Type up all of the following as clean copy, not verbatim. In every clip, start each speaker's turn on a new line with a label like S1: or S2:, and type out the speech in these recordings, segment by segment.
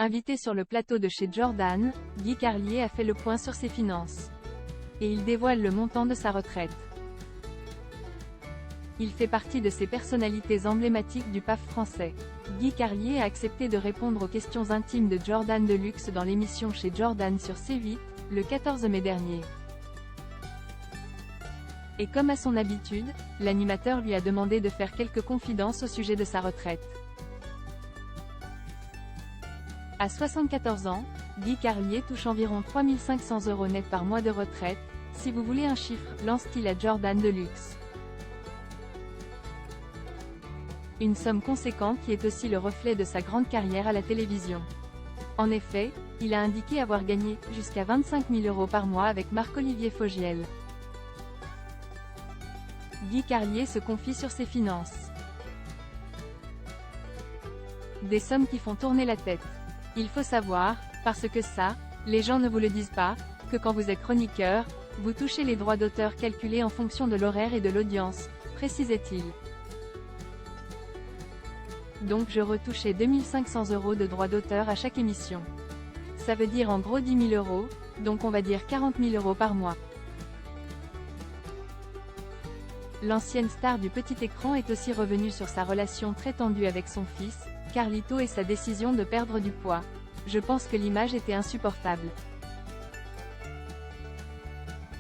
S1: Invité sur le plateau de chez Jordan, Guy Carlier a fait le point sur ses finances. Et il dévoile le montant de sa retraite. Il fait partie de ces personnalités emblématiques du PAF français. Guy Carlier a accepté de répondre aux questions intimes de Jordan Deluxe dans l'émission Chez Jordan sur C8, le 14 mai dernier. Et comme à son habitude, l'animateur lui a demandé de faire quelques confidences au sujet de sa retraite. À 74 ans, Guy Carlier touche environ 3 500 € net par mois de retraite. Si vous voulez un chiffre, lance-t-il à Jordan Deluxe. Une somme conséquente qui est aussi le reflet de sa grande carrière à la télévision. En effet, il a indiqué avoir gagné jusqu'à 25 000 € par mois avec Marc-Olivier Fogiel. Guy Carlier se confie sur ses finances. Des sommes qui font tourner la tête. Il faut savoir, parce que ça, les gens ne vous le disent pas, que quand vous êtes chroniqueur, vous touchez les droits d'auteur calculés en fonction de l'horaire et de l'audience, précisait-il. Donc je retouchais 2 500 € de droits d'auteur à chaque émission. Ça veut dire en gros 10 000 €, donc on va dire 40 000 € par mois. L'ancienne star du petit écran est aussi revenue sur sa relation très tendue avec son fils, Carlito, et sa décision de perdre du poids. Je pense que l'image était insupportable.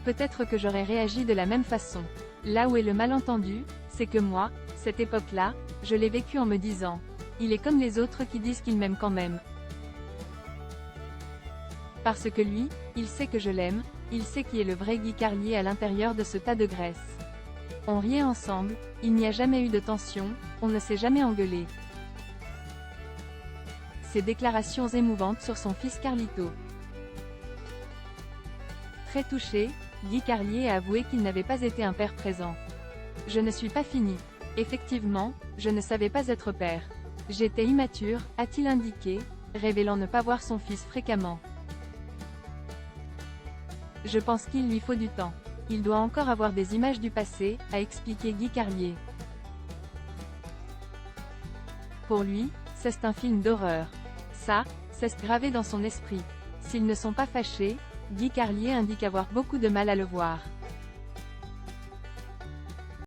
S1: Peut-être que j'aurais réagi de la même façon. Là où est le malentendu, c'est que moi, cette époque-là, je l'ai vécue en me disant, il est comme les autres qui disent qu'il m'aime quand même. Parce que lui, il sait que je l'aime, il sait qui est le vrai Guy Carlier à l'intérieur de ce tas de graisse. On riait ensemble, il n'y a jamais eu de tension, on ne s'est jamais engueulé. Ces déclarations émouvantes sur son fils Carlito. Très touché, Guy Carlier a avoué qu'il n'avait pas été un père présent. Je ne suis pas fini. Effectivement, je ne savais pas être père. J'étais immature, a-t-il indiqué, révélant ne pas voir son fils fréquemment. Je pense qu'il lui faut du temps. Il doit encore avoir des images du passé, a expliqué Guy Carlier. Pour lui, c'est un film d'horreur. Ça, c'est gravé dans son esprit. S'ils ne sont pas fâchés, Guy Carlier indique avoir beaucoup de mal à le voir.